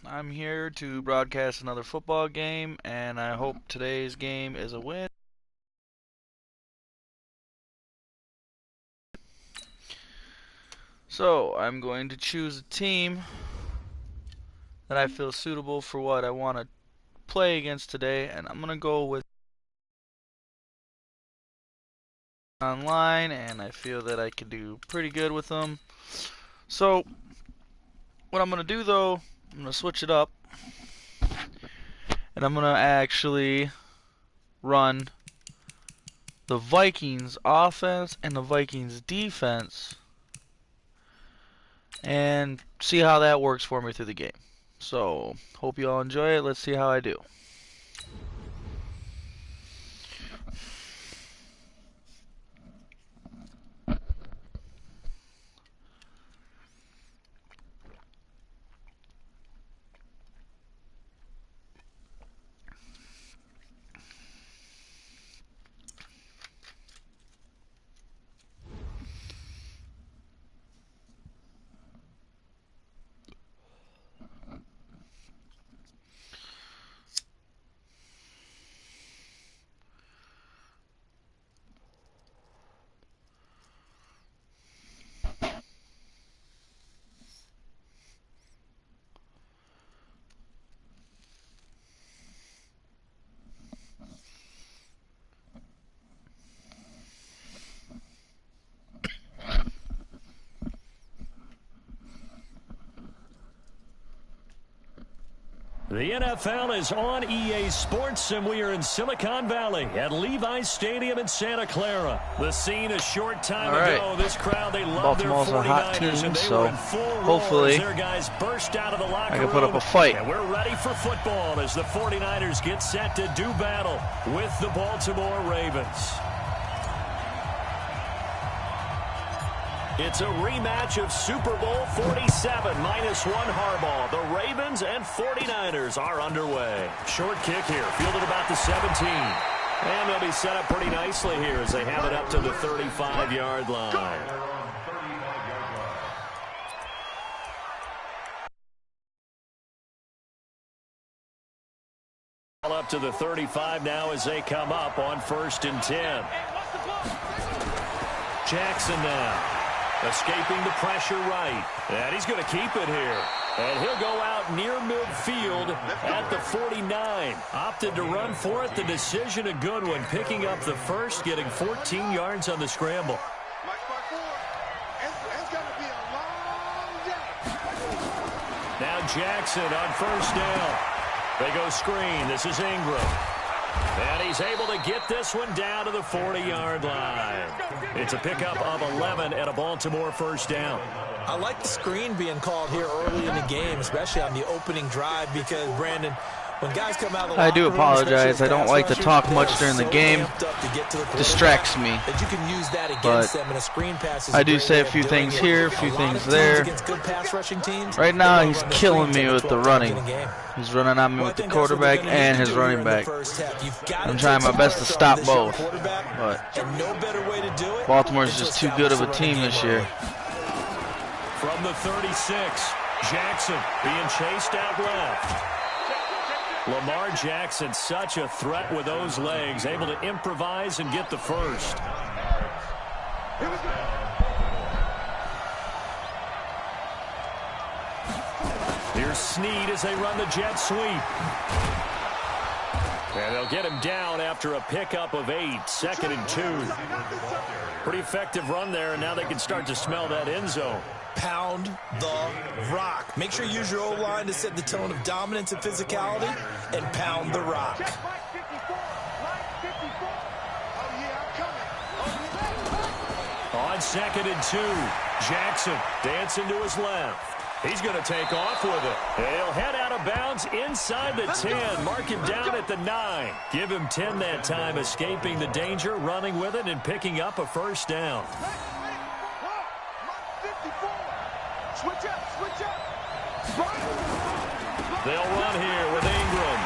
I'm here to broadcast another football game, and I hope today's game is a win. So, I'm going to choose a team that I feel suitable for what I want to play against today, and I'm going to go with online, and I feel that I can do pretty good with them. So, what I'm going to do though, I'm going to switch it up, and I'm going to actually run the Vikings offense and the Vikings defense and see how that works for me through the game. So, hope you all enjoy it. Let's see how I do. The NFL is on EA Sports, and we are in Silicon Valley at Levi's Stadium in Santa Clara. The scene a short time ago. This crowd, they love Baltimore's their 49ers, a hot team, and they so were in full hopefully their guys burst out of the locker I can put up a fight. And we're ready for football as the 49ers get set to do battle with the Baltimore Ravens. It's a rematch of Super Bowl 47 -1 Harbaugh. The Ravens and 49ers are underway. Short kick here, fielded about the 17. And they'll be set up pretty nicely here as they have it up to the 35-yard line. Up to the 35 now as they come up on 1st and 10. Jackson now. Escaping the pressure right. And he's going to keep it here. And he'll go out near midfield at the 49. Opted to run for it. The decision a good one. Picking up the first, getting 14 yards on the scramble. Now Jackson on 1st down. They go screen. This is Ingram. And he's able to get this one down to the 40-yard line. It's a pickup of 11 and a Baltimore 1st down. I like the screen being called here early in the game, especially on the opening drive, because, Brandon, when guys come out of the I do locker room, apologize. I don't like to rushers, talk they're much during the so game. amped up to get to the Distracts me. that you can use that But against them, and a screen pass is I a do great say a way few of doing things it. here, a few lot things of teams there. against good pass rushing teams, Right now, they he's run the killing screen me 10 to with the 12 times running. in a game. He's running on me Well, with the I think that's what quarterback they're gonna and need his to do running here in the back. first half. You've got to I'm take trying my some best to pressure stop off this young both, quarterback, but and no better way to do it Baltimore's than to just too good of a establish team running this game year. early. From the 36, Jackson being chased out left. Lamar Jackson, such a threat with those legs, able to improvise and get the first. Here's Snead as they run the jet sweep. And they'll get him down after a pickup of 8, 2nd and 2. Pretty effective run there, and now they can start to smell that end zone. Pound the rock. Make sure you use your O-line to set the tone of dominance and physicality, and pound the rock. On 2nd and 2, Jackson dancing to his left. He's going to take off with it. He'll head out of bounds inside the 10. Mark him down at the 9. Give him 10 that time, escaping the danger, running with it, and picking up a 1st down. They'll run here with Ingram.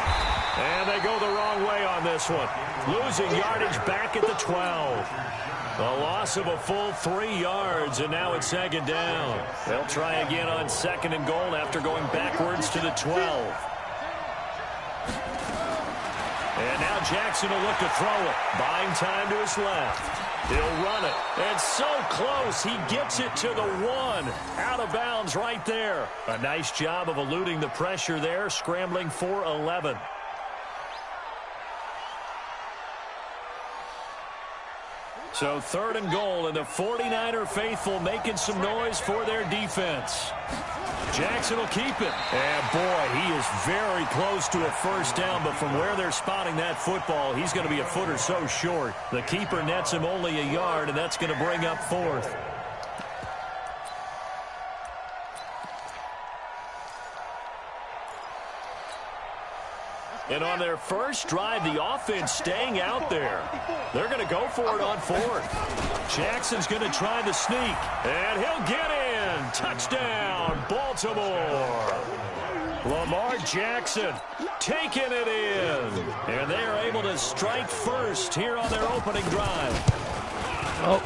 And they go the wrong way on this one. Losing yardage back at the 12. A loss of a full 3 yards, and now it's 2nd down. They'll try again on 2nd and goal after going backwards to the 12. And now Jackson will look to throw it. Buying time to his left. He'll run it. And so close. He gets it to the 1. Out of bounds right there. A nice job of eluding the pressure there, scrambling for 11. So 3rd and goal, and the 49er faithful making some noise for their defense. Jackson will keep it. And boy, he is very close to a 1st down, but from where they're spotting that football, he's going to be a foot or so short. The keeper nets him only a yard, and that's going to bring up 4th. And on their first drive, the offense staying out there. They're going to go for it on 4th. Jackson's going to try the sneak, and he'll get in. Touchdown, Baltimore. Lamar Jackson taking it in. And they are able to strike first here on their opening drive. Oh.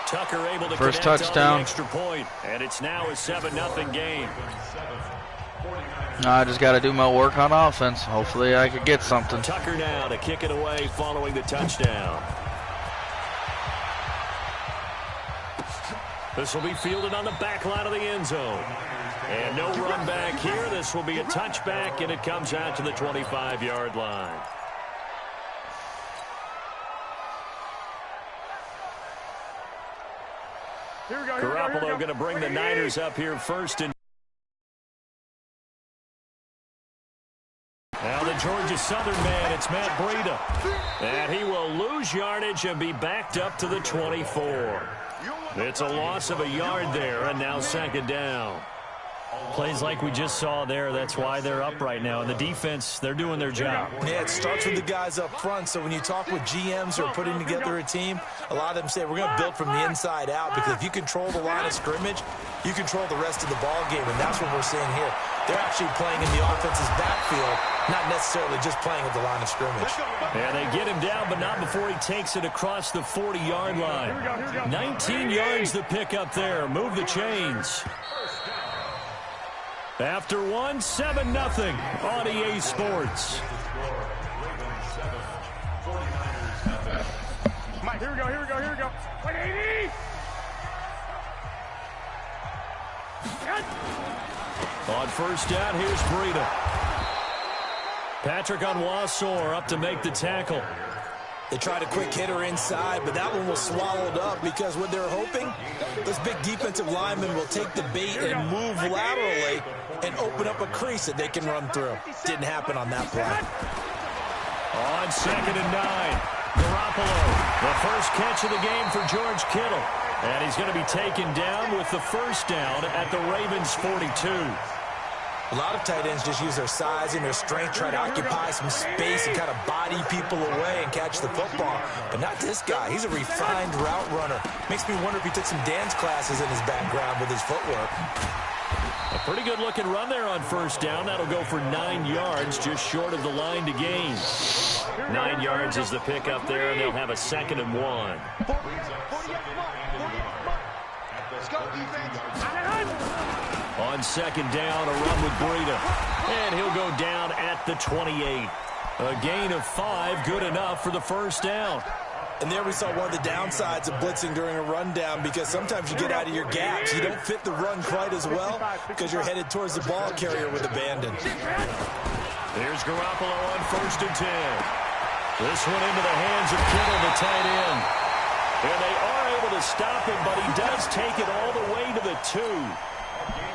Tucker able to first connect touchdown. On the extra point, and it's now a 7-0 game. I just got to do my work on offense. Hopefully I could get something. Tucker now to kick it away following the touchdown. This will be fielded on the back line of the end zone. And no run back here. This will be a touchback, and it comes out to the 25-yard line. Garoppolo going to bring the Niners up here first and now the Georgia Southern man, it's Matt Breida. And he will lose yardage and be backed up to the 24. It's a loss of a yard there, and now 2nd down. Plays like we just saw there, that's why they're up right now. And the defense, they're doing their job. Yeah, it starts with the guys up front. So when you talk with GMs who are putting together a team, a lot of them say we're going to build from the inside out, because if you control the line of scrimmage, you control the rest of the ball game, and that's what we're seeing here. They're actually playing in the offense's backfield, not necessarily just playing at the line of scrimmage. And they get him down, but not before he takes it across the 40-yard line. 19 yards the pick up there. Move the chains. After 7-0 on EA Sports. Mike, here we go. 180! On 1st down, here's Breida. Patrick Onwuasor up to make the tackle. They tried a quick hitter inside, but that one was swallowed up, because what they're hoping, this big defensive lineman will take the bait and move laterally and open up a crease that they can run through. Didn't happen on that play. On 2nd and 9, Garoppolo, the first catch of the game for George Kittle. And he's going to be taken down with the 1st down at the Ravens' 42. A lot of tight ends just use their size and their strength, try to occupy some space and kind of body people away and catch the football. But not this guy. He's a refined route runner. Makes me wonder if he took some dance classes in his background with his footwork. A pretty good-looking run there on 1st down. That'll go for 9 yards, just short of the line to gain. 9 yards is the pick up there, and they'll have a 2nd and 1. On 2nd down, a run with Breida. And he'll go down at the 28. A gain of 5, good enough for the 1st down. And there we saw one of the downsides of blitzing during a rundown, because sometimes you get out of your gaps. You don't fit the run quite as well because you're headed towards the ball carrier with abandon. Here's Garoppolo on 1st and 10. This one into the hands of Kittle, the tight end. And they are able to stop him, but he does take it all the way to the 2.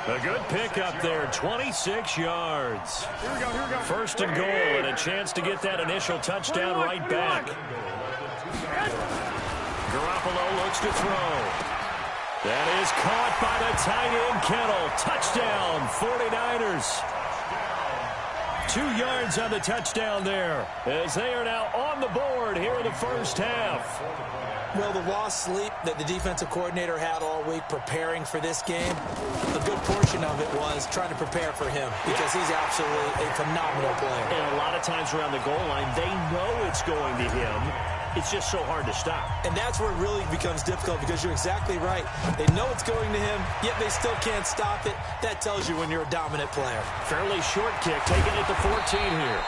A good pick up there, 26 yards. 1st and goal, and a chance to get that initial touchdown right back. Garoppolo looks to throw. That is caught by the tight end, Kittle. Touchdown, 49ers. 2 yards on the touchdown there, as they are now on the board here in the first half. Well, the lost sleep that the defensive coordinator had all week preparing for this game, a good portion of it was trying to prepare for him because he's absolutely a phenomenal player. And a lot of times around the goal line, they know it's going to him. It's just so hard to stop. And that's where it really becomes difficult because you're exactly right. They know it's going to him, yet they still can't stop it. That tells you when you're a dominant player. Fairly short kick, taking it to 14 here.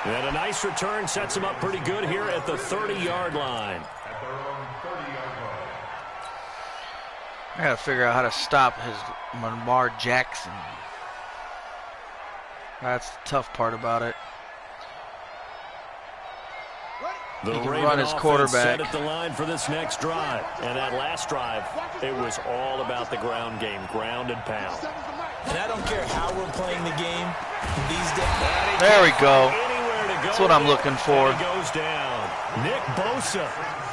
And a nice return sets him up pretty good here at the 30-yard line. I gotta figure out how to stop his Lamar Jackson. That's the tough part about it. The He can Raven run his offense quarterback. set at the line for this next drive. And that last drive, it was all about the ground game, ground and pound. And I don't care how we're playing the game these days. There we go. Go. That's what I'm looking for. He goes down. Nick Bosa.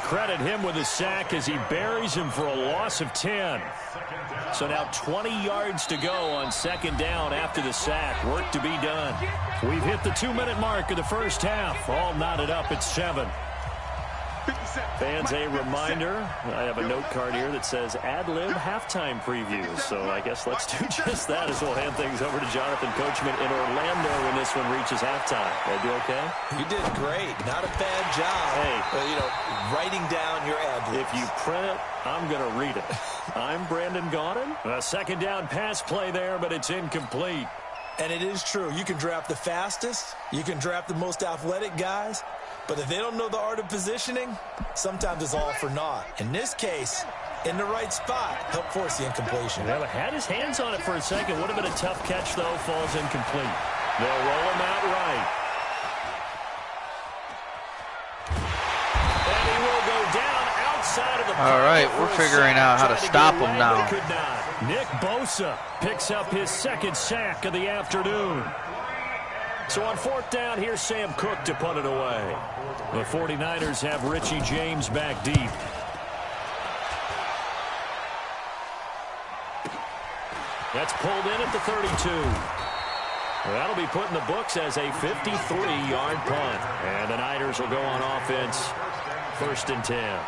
Credit him with a sack as he buries him for a loss of 10. So now 20 yards to go on second down after the sack. Work to be done. We've hit the 2-minute mark of the first half. All knotted up at 7. Fans, a reminder, I have a note card here that says ad-lib halftime previews. So I guess let's do just that as we'll hand things over to Jonathan Coachman in Orlando when this one reaches halftime. Did I do okay? You did great. Not a bad job. Hey. Writing down your ad-libs. If you print it, I'm going to read it. I'm Brandon Gaudin. A second down pass play there, but it's incomplete. And it is true. You can draft the fastest. You can draft the most athletic guys. But if they don't know the art of positioning, sometimes it's all for naught. In this case, in the right spot, help force the incompletion. Well, had his hands on it for a second. Would have been a tough catch, though. Falls incomplete. They'll roll him out right. And he will go down outside of the All right, we're figuring out how to stop him now. Nick Bosa picks up his second sack of the afternoon. So on fourth down, here's Sam Cook to punt it away. The 49ers have Richie James back deep. That's pulled in at the 32. That'll be put in the books as a 53-yard punt. And the Niners will go on offense, 1st and 10.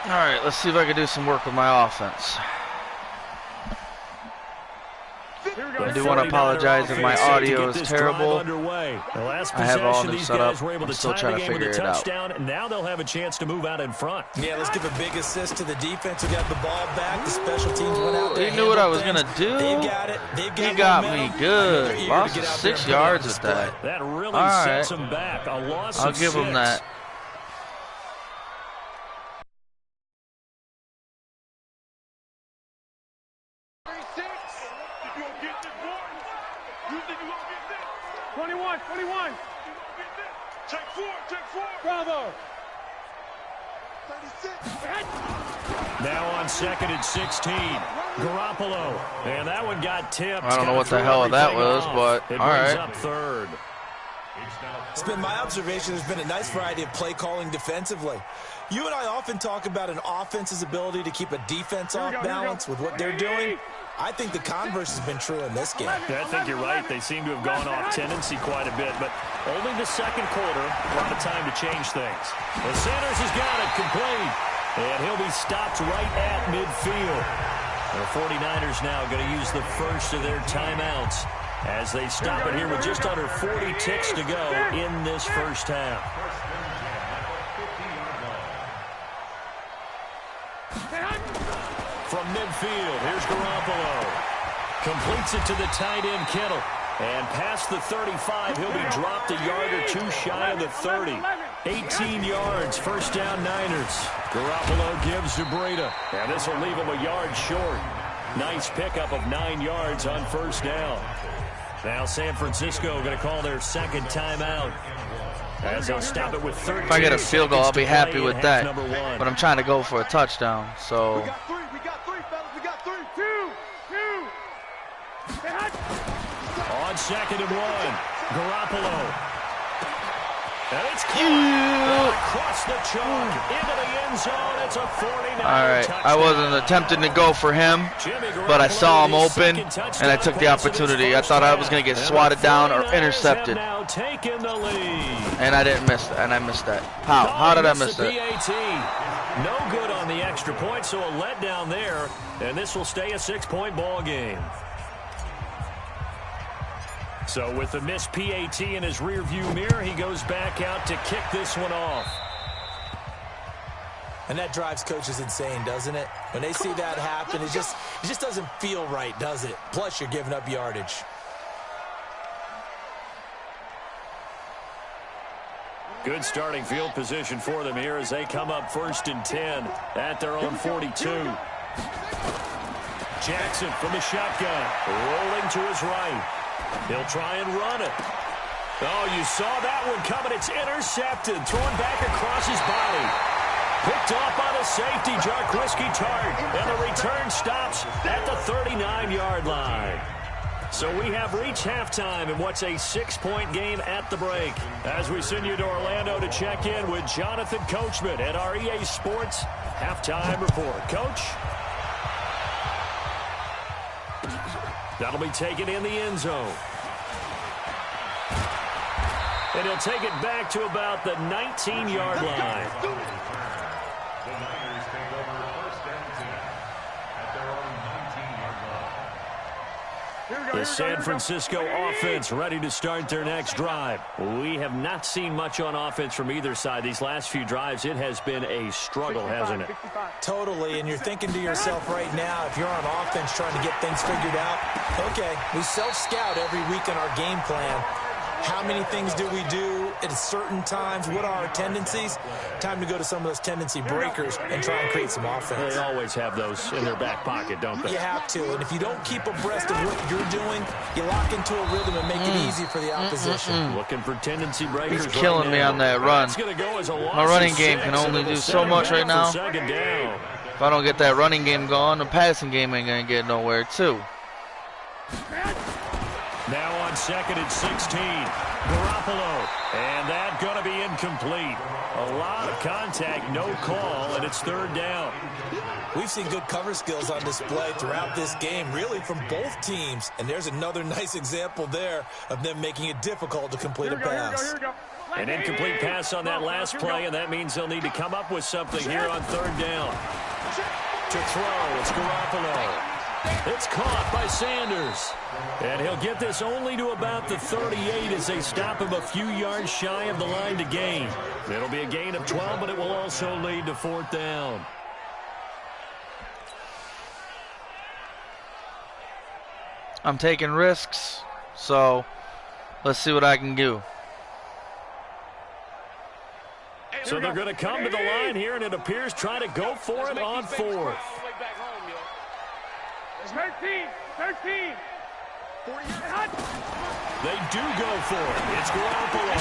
All right, let's see if I can do some work with my offense. I do want to apologize if my audio is terrible. I have all this set up. I'm still trying to figure it out. Now they'll have a chance to move out in front. Yeah, let's give a big assist to the defense who got the ball back. The special teams went out there. He knew what I was going to do. They've got it. He got me good. Lost 6 yards with that. That really right. sets him back. A loss I'll of give 6. him that. Bravo. Now on 2nd and 16. Garoppolo. And that one got tipped. I don't know what the hell that was, but it all right. up 3rd. It's been my observation there's been a nice variety of play calling defensively. You and I often talk about an offense's ability to keep a defense off balance with what they're doing. I think the converse has been true in this game. I think you're right. They seem to have gone off tendency quite a bit, but only the second quarter, a lot of time to change things. And Sanders has got it complete, and he'll be stopped right at midfield. The 49ers now going to use the first of their timeouts as they stop it here with just under 40 ticks to go in this first half. From midfield, here's Garoppolo. Completes it to the tight end, Kittle. And past the 35, he'll be dropped a yard or 2 shy of the 30. 18 yards, first down Niners. Garoppolo gives to Breida. And this will leave him a yard short. Nice pickup of 9 yards on first down. Now San Francisco going to call their second timeout. As they'll stop it with 13. If I get a field goal, I'll be happy with that. But I'm trying to go for a touchdown, so. We got 3, fellas. We got 3. 2. On 2nd and 1, Garoppolo. And it's caught across the chalk into the end zone. It's a 49 Alright, I wasn't attempting to go for him, but I saw him open, and I took the opportunity. I thought I was going to get swatted down or intercepted. And I didn't miss that, and I missed that. How? How did I miss that? No good on the extra point, so a letdown there, and this will stay a 6-point ball game. So with the missed PAT in his rearview mirror, he goes back out to kick this one off. And that drives coaches insane, doesn't it? When they see that happen, it just doesn't feel right, does it? Plus, you're giving up yardage. Good starting field position for them here as they come up 1st and 10 at their own 42. Jackson from the shotgun, rolling to his right. He'll try and run it. Oh, you saw that one coming. It's intercepted. Thrown back across his body. Picked off by the safety, Jarquiski Tart. And the return stops at the 39-yard line. So we have reached halftime in what's a 6-point game at the break. As we send you to Orlando to check in with Jonathan Coachman at our EA Sports Halftime Report. Coach? That'll be taken in the end zone. And he'll take it back to about the 19-yard line. The Niners take over 1st and 10 at their own 19-yard line. The San Francisco offense ready to start their next drive. We have not seen much on offense from either side. These last few drives, it has been a struggle, hasn't it? Totally, and you're thinking to yourself right now, if you're on offense trying to get things figured out, okay, we self-scout every week in our game plan. How many things do we do at certain times? What are our tendencies? Time to go to some of those tendency breakers and try and create some offense. They always have those in their back pocket, don't they? You have to, and if you don't keep abreast of what you're doing, you lock into a rhythm and make it easy for the opposition. Looking for tendency breakers. He's killing me on that run. My running game can only do so much right now. If I don't get that running game going, the passing game ain't going to get nowhere, too. Now on 2nd and 16, Garoppolo, and that going to be incomplete. A lot of contact, no call, and it's 3rd down. We've seen good cover skills on display throughout this game, really from both teams, and there's another nice example there of them making it difficult to complete a pass. An incomplete pass on that last play, and that means they'll need to come up with something here on 3rd down. To throw, it's Garoppolo. It's caught by Sanders. And he'll get this only to about the 38 as they stop him a few yards shy of the line to gain. It'll be a gain of 12, but it will also lead to 4th down. I'm taking risks, so let's see what I can do. So they're going to come to the line here, and it appears trying to go for it on 4th. 13. They do go for it. It's Garoppolo.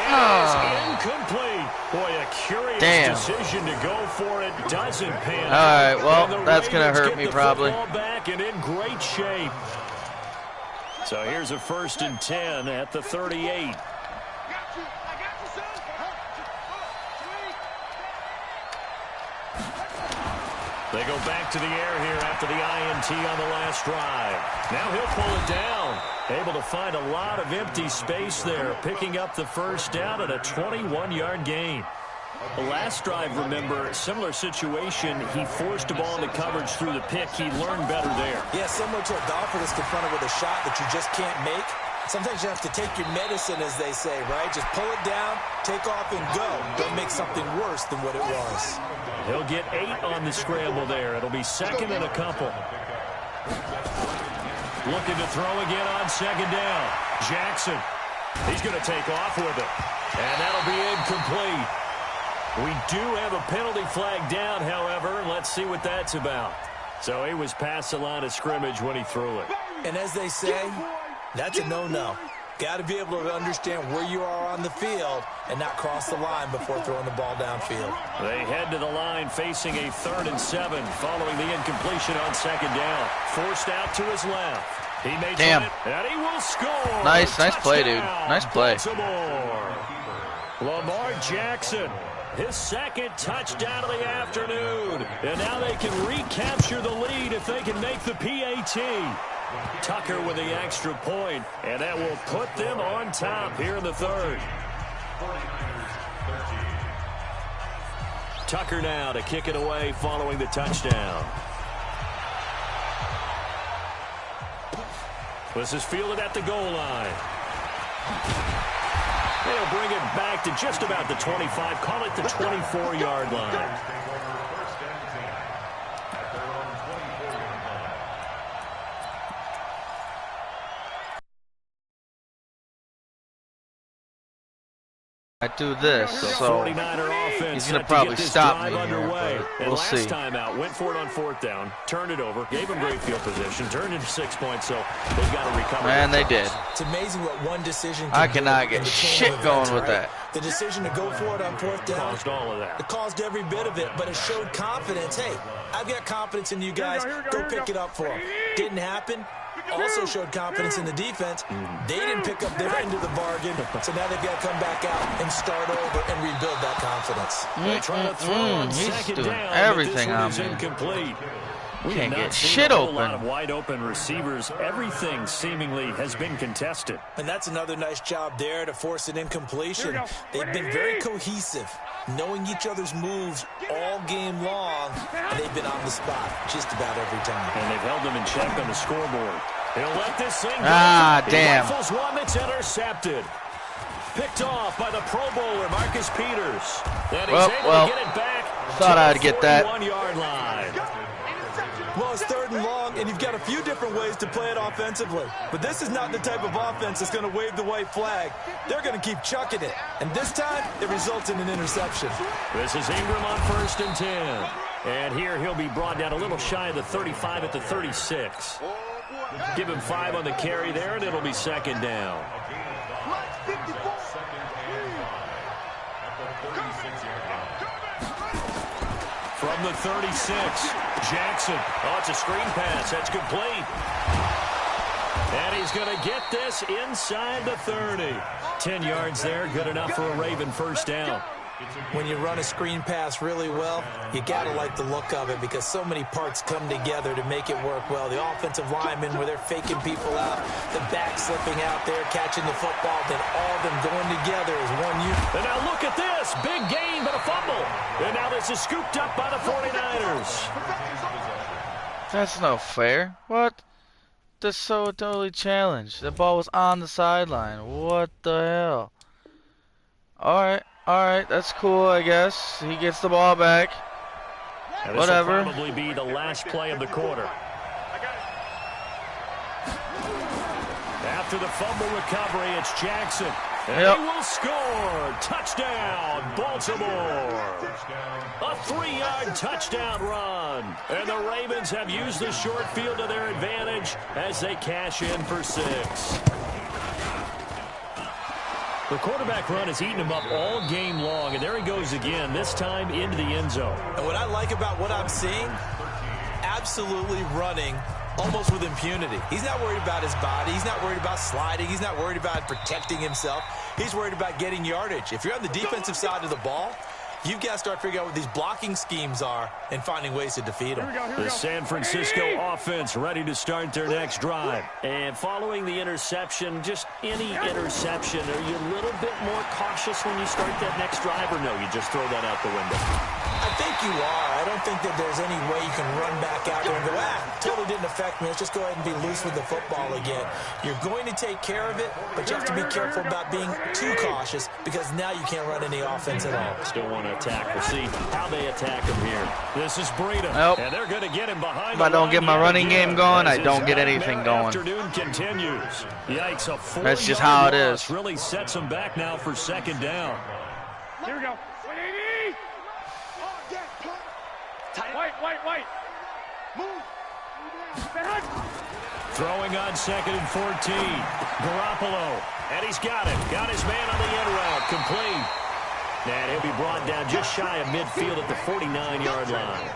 It is incomplete. Boy, a curious decision to go for it. Doesn't pan out. All right, well, that's going to hurt me probably. Ball back and in great shape. So here's a 1st and 10 at the 38. They go back to the air here after the INT on the last drive. Now he'll pull it down. Able to find a lot of empty space there, picking up the 1st down at a 21-yard gain. The last drive, remember, similar situation. He forced the ball into coverage through the pick. He learned better there. Yeah, similar to a golfer that's confronted with a shot that you just can't make. Sometimes you have to take your medicine, as they say, right? Just pull it down, take off, and go. Don't make something worse than what it was. He'll get 8 on the scramble there. It'll be 2nd and a couple. Looking to throw again on 2nd down. Jackson. He's going to take off with it. And that'll be incomplete. We do have a penalty flag down, however. Let's see what that's about. So he was past the line of scrimmage when he threw it. And as they say, that's a no-no. Got to be able to understand where you are on the field and not cross the line before throwing the ball downfield. They head to the line facing a 3rd and 7 following the incompletion on 2nd down. Forced out to his left. He makes it, and he will score. Nice play, dude. Nice play. Baltimore. Lamar Jackson, his second touchdown of the afternoon. And now they can recapture the lead if they can make the PAT. Tucker with the extra point, and that will put them on top here in the third. Tucker now to kick it away following the touchdown. This is fielded at the goal line. They'll bring it back to just about the 25, call it the 24-yard line. I do this, so he's going to probably stop me here, but we'll see. Last time out, went for it on fourth down, turned it over, gave him great field position, turned into 6 points, so they've got to recover. And they did. It's amazing what one decision can I cannot get shit going with that. The decision to go for it on fourth down caused all of that. It caused every bit of it, but it showed confidence. Hey, I've got confidence in you guys. Go pick it up for them. Didn't happen. Also showed confidence in the defense. They didn't pick up their end of the bargain, so now they've got to come back out and start over and rebuild that confidence. They try to throw on He's second doing down, everything but on this one me. is incomplete. We Can't have get not seen shit a whole lot open. of wide open receivers. Everything seemingly has been contested. And that's another nice job there to force an incompletion. They've been very cohesive, knowing each other's moves all game long, and they've been on the spot just about every time. And they've held them in check on the scoreboard. He'll let this thing go. Ah, damn. He rifles one that's intercepted. Picked off by the Pro Bowler, Marcus Peters. And he's able to get it back. Thought I'd get that. 41-yard line. Well, it's third and long, and you've got a few different ways to play it offensively. But this is not the type of offense that's going to wave the white flag. They're going to keep chucking it. And this time, it results in an interception. This is Ingram on 1st and 10. And here he'll be brought down a little shy of the 35 at the 36. Give him 5 on the carry there, and it'll be second down. From the 36, Jackson. Oh, it's a screen pass. That's complete. And he's going to get this inside the 30. 10 yards there. Good enough for a Raven first down. When you run a screen pass really well, you got to like the look of it because so many parts come together to make it work well. The offensive linemen where they're faking people out, the back slipping out there, catching the football, then all of them going together as one unit. And now look at this. Big gain, but a fumble. And now this is scooped up by the 49ers. That's no fair. What? That's so totally challenged. The ball was on the sideline. What the hell? Alright, that's cool, I guess. He gets the ball back. Whatever. This will probably be the last play of the quarter. After the fumble recovery, it's Jackson. And he will score. Touchdown, Baltimore. A 3-yard touchdown run. And the Ravens have used the short field to their advantage as they cash in for 6. The quarterback run has eaten him up all game long, and there he goes again, this time into the end zone. And what I like about what I'm seeing, absolutely running almost with impunity. He's not worried about his body. He's not worried about sliding. He's not worried about protecting himself. He's worried about getting yardage. If you're on the defensive side of the ball, you've got to start figuring out what these blocking schemes are and finding ways to defeat them. The San Francisco offense ready to start their next drive. And following the interception, just any interception, are you a little bit more cautious when you start that next drive, or no, you just throw that out the window? I think you are. I don't think that there's any way you can run back out there and go, totally didn't affect me. Let's just go ahead and be loose with the football again. You're going to take care of it, but you have to be careful about being too cautious because now you can't run any offense at all. Still want to attack. We'll see how they attack him here. This is Breida. Nope. And they're going to get him behind. If I don't get my running game going, I don't get anything going. Afternoon continues. Yikes, a 4-yard That's just how it loss is. really sets them back now for second down. Here we go. 180. White. Move. Throwing on 2nd and 14. Garoppolo. And he's got it. Got his man on the end route. Complete. And he'll be brought down just shy of midfield at the 49-yard line.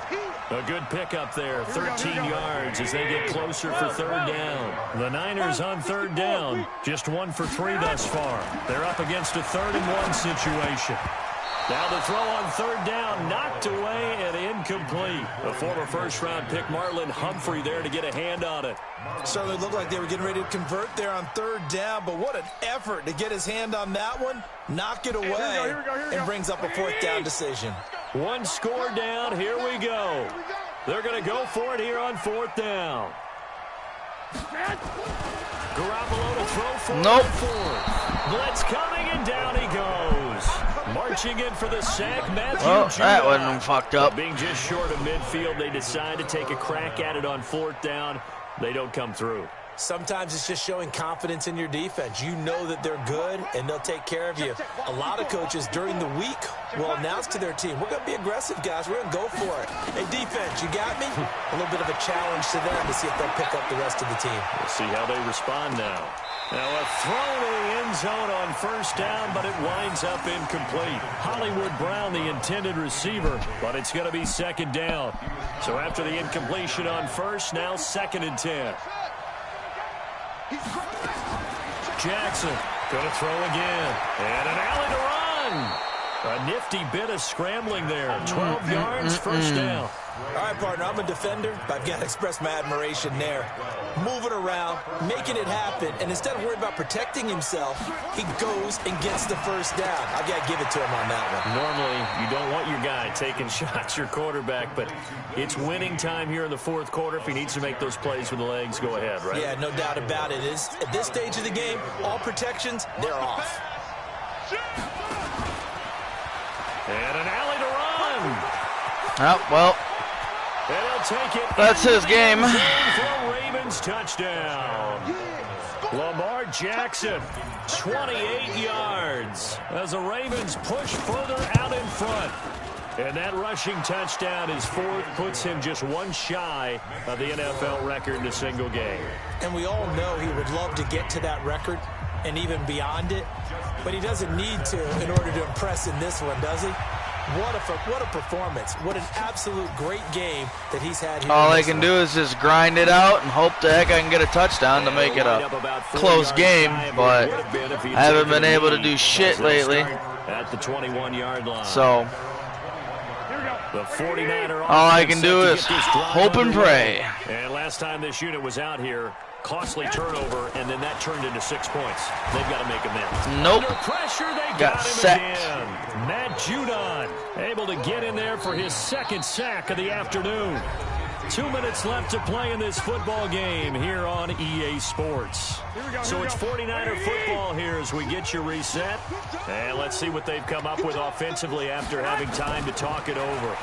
A good pickup there, 13 yards as they get closer for third down. The Niners on third down, just 1 for 3 thus far. They're up against a 3rd and 1 situation. Now the throw on third down, knocked away and incomplete. A former first-round pick, Marlon Humphrey, there to get a hand on it. Certainly looked like they were getting ready to convert there on third down, but what an effort to get his hand on that one, knock it away, and brings up a 4th down decision. 1 score down, here we go. They're going to go for it here on 4th down. Garoppolo to throw for nope. 4th. Blitz coming, and down he goes. Marching in for the sack, Matthew Judon. That wasn't fucked up. Being just short of midfield, they decide to take a crack at it on 4th down. They don't come through. Sometimes it's just showing confidence in your defense. You know that they're good, and they'll take care of you. A lot of coaches during the week will announce to their team, we're going to be aggressive, guys. We're going to go for it. Hey, defense, you got me? A little bit of a challenge to them to see if they'll pick up the rest of the team. We'll see how they respond now. Now a throw to the end zone on 1st down, but it winds up incomplete. Hollywood Brown, the intended receiver, but it's going to be 2nd down. So after the incompletion on 1st, now 2nd and 10. Jackson going to throw again. And an alley to run. A nifty bit of scrambling there. 12 yards, 1st down. All right, partner, I'm a defender, but I've got to express my admiration there. Moving around, making it happen, and instead of worrying about protecting himself, he goes and gets the 1st down. I've got to give it to him on that one. Normally, you don't want your guy taking shots, your quarterback, but it's winning time here in the 4th quarter. If he needs to make those plays with the legs, go ahead, right? Yeah, no doubt about it. At this stage of the game, all protections, they're off. And an alley to run. Oh, well. And he'll take it. That's his game. For a Ravens touchdown. Lamar Jackson, 28 yards as the Ravens push further out in front. And that rushing touchdown is 4th, puts him just 1 shy of the NFL record in a single game. And we all know he would love to get to that record and even beyond it, but he doesn't need to in order to impress in this one, does he? What a performance. What an absolute great game that he's had here. All I can do is just grind it out and hope the heck I can get a touchdown to make it a close game, but I haven't been able to do shit lately. At the 21-yard line. So the 49er all I can do is hope and pray. And last time this unit was out here, costly turnover, and then that turned into 6 points. They've got to make amends. Nope. Under pressure, they got him sacked. again. Matt Judon able to get in there for his 2nd sack of the afternoon. 2 minutes left to play in this football game here on EA Sports. So it's 49er football here as we get your reset. And let's see what they've come up with offensively after having time to talk it over.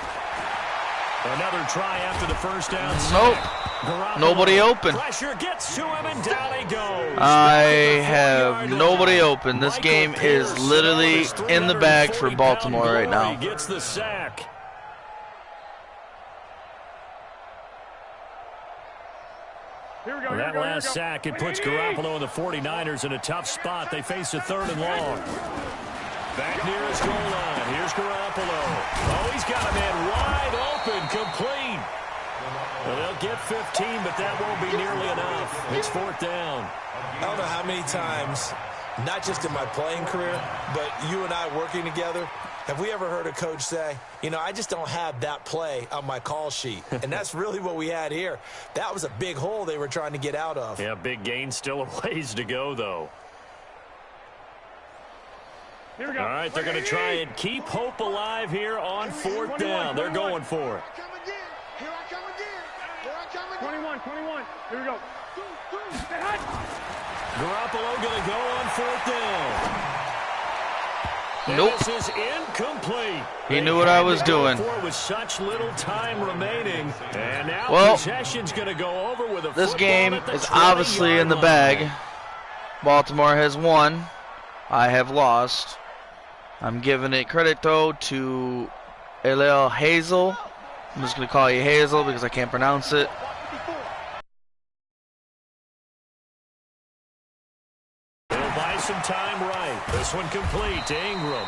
Another try after the 1st down. Nope. Garoppolo. Nobody open. Pressure gets to him and down he goes. I have nobody open. This game is literally in the bag for Baltimore right now. He gets the sack. That last sack, it puts Garoppolo and the 49ers in a tough spot. They face a 3rd and long. Back near his goal line. Here's Garoppolo. Oh, he's got a man wide open, complete. Well, they'll get 15, but that won't be nearly enough. It's 4th down. I don't know how many times, not just in my playing career, but you and I working together, have we ever heard a coach say, you know, I just don't have that play on my call sheet. And that's really what we had here. That was a big hole they were trying to get out of. Yeah, big gain, still a ways to go, though. All right, they're going to try and keep hope alive here on 4th down. They're going for it. 21. Here we go. Garoppolo going to go on 4th down. Nope. This is incomplete. He knew what I was doing. With such little time remaining, and now well, possession's going to go over with a this game is obviously in the bag. Baltimore has won. I have lost. I'm giving it credit though to Elel Hazel. I'm just going to call you Hazel because I can't pronounce it. He'll buy some time right. This one complete to Ingram.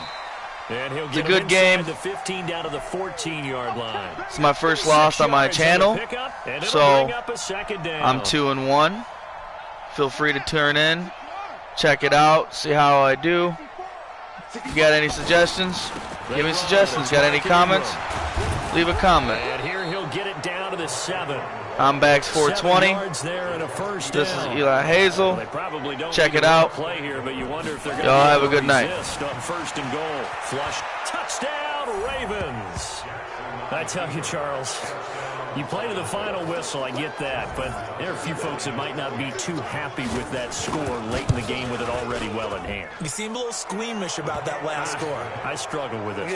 And he'll It's a get good game. the 15 down to the 14-yard line. It's my first loss on my channel, so I'm 2-1. Feel free to turn in, check it out, see how I do. If you got any suggestions, give me suggestions. Got any comments? Leave a comment. And here he'll get it down to the 7. I'm Bags 420. This is Eli Hazel. Check it out. Y'all have a good night. On first and goal. Flush. Touchdown, Ravens. I tell you, Charles, you play to the final whistle, I get that, but there are a few folks that might not be too happy with that score late in the game with it already well in hand. You seem a little squeamish about that last score. I struggle with it.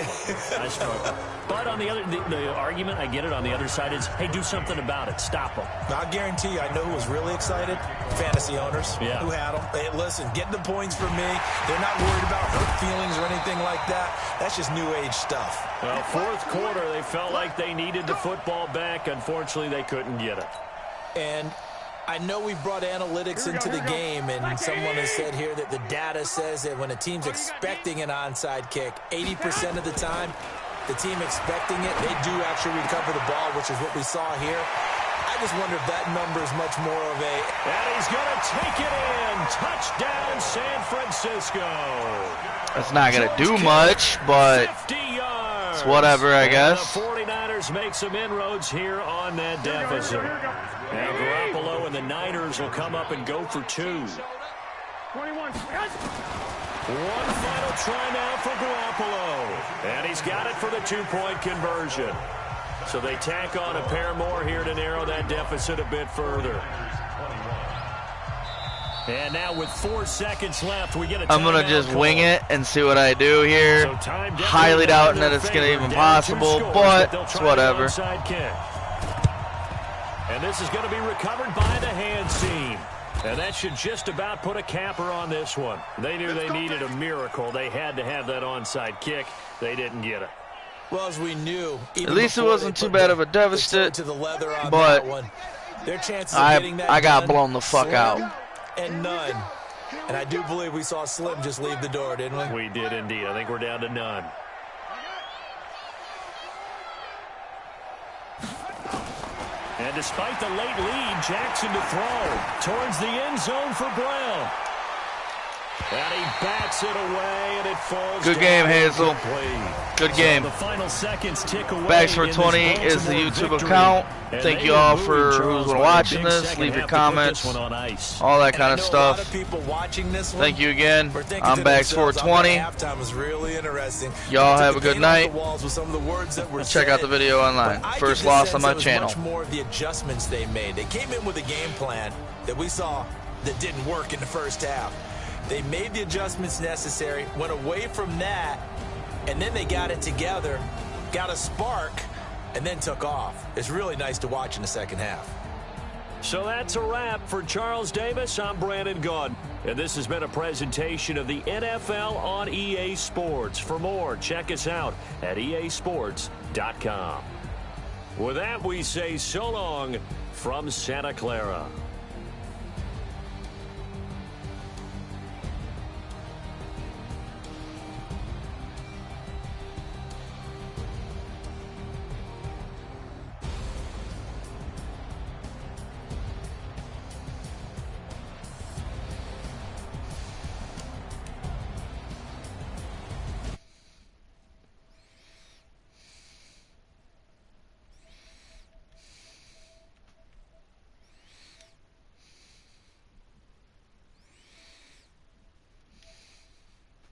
I struggle. But on the other, the argument, I get it, on the other side is, hey, do something about it. Stop them. I guarantee you, I know who was really excited. Fantasy owners who had them. Hey, listen, getting the points for me. They're not worried about hurt feelings or anything like that. That's just new age stuff. Well, fourth quarter, they felt like they needed the football back. Unfortunately, they couldn't get it. And I know we brought analytics into the game, and someone has said here that the data says that when a team's expecting an onside kick, 80% of the time, the team expecting it, they do actually recover the ball, which is what we saw here. I just wonder if that number is much more of a... And he's going to take it in. Touchdown, San Francisco. That's not going to do much, but it's whatever, I guess. The 49ers make some inroads here on that deficit. Now Garoppolo and the Niners will come up and go for 2. 21. One final try now for Garoppolo. And he's got it for the 2-point conversion. So they tack on a pair more here to narrow that deficit a bit further. And now with 4 seconds left, we get a timeout. I'm going to just wing it and see what I do here. So highly doubting that it's going to even possible, but it's whatever. And this is going to be recovered by the hand seam. And that should just about put a capper on this one. They knew they needed a miracle. They had to have that onside kick. They didn't get it. Well, as we knew, at least it wasn't too bad of a deficit, but I got blown the fuck out. And none. And I do believe we saw Slim just leave the door, didn't we? We did indeed. I think we're down to none. And despite the late lead, Jackson to throw towards the end zone for Brown. And he bats it away, and it falls. Good game, Hazel. Good game. So the final sequence tick away. Bags for 20 is the YouTube account. Thank you all for who's watching this. Leave your comments, all that kind of stuff. Thank you again. I'm Bags 420. Y'all have a good night. Check out the video online. First loss on my channel. Much more of the adjustments they made. They came in with a game plan that we saw that didn't work in the first half. They made the adjustments necessary, went away from that, and then they got it together, got a spark, and then took off. It's really nice to watch in the second half. So that's a wrap for Charles Davis. I'm Brandon Gaudin, and this has been a presentation of the NFL on EA Sports. For more, check us out at easports.com. With that, we say so long from Santa Clara.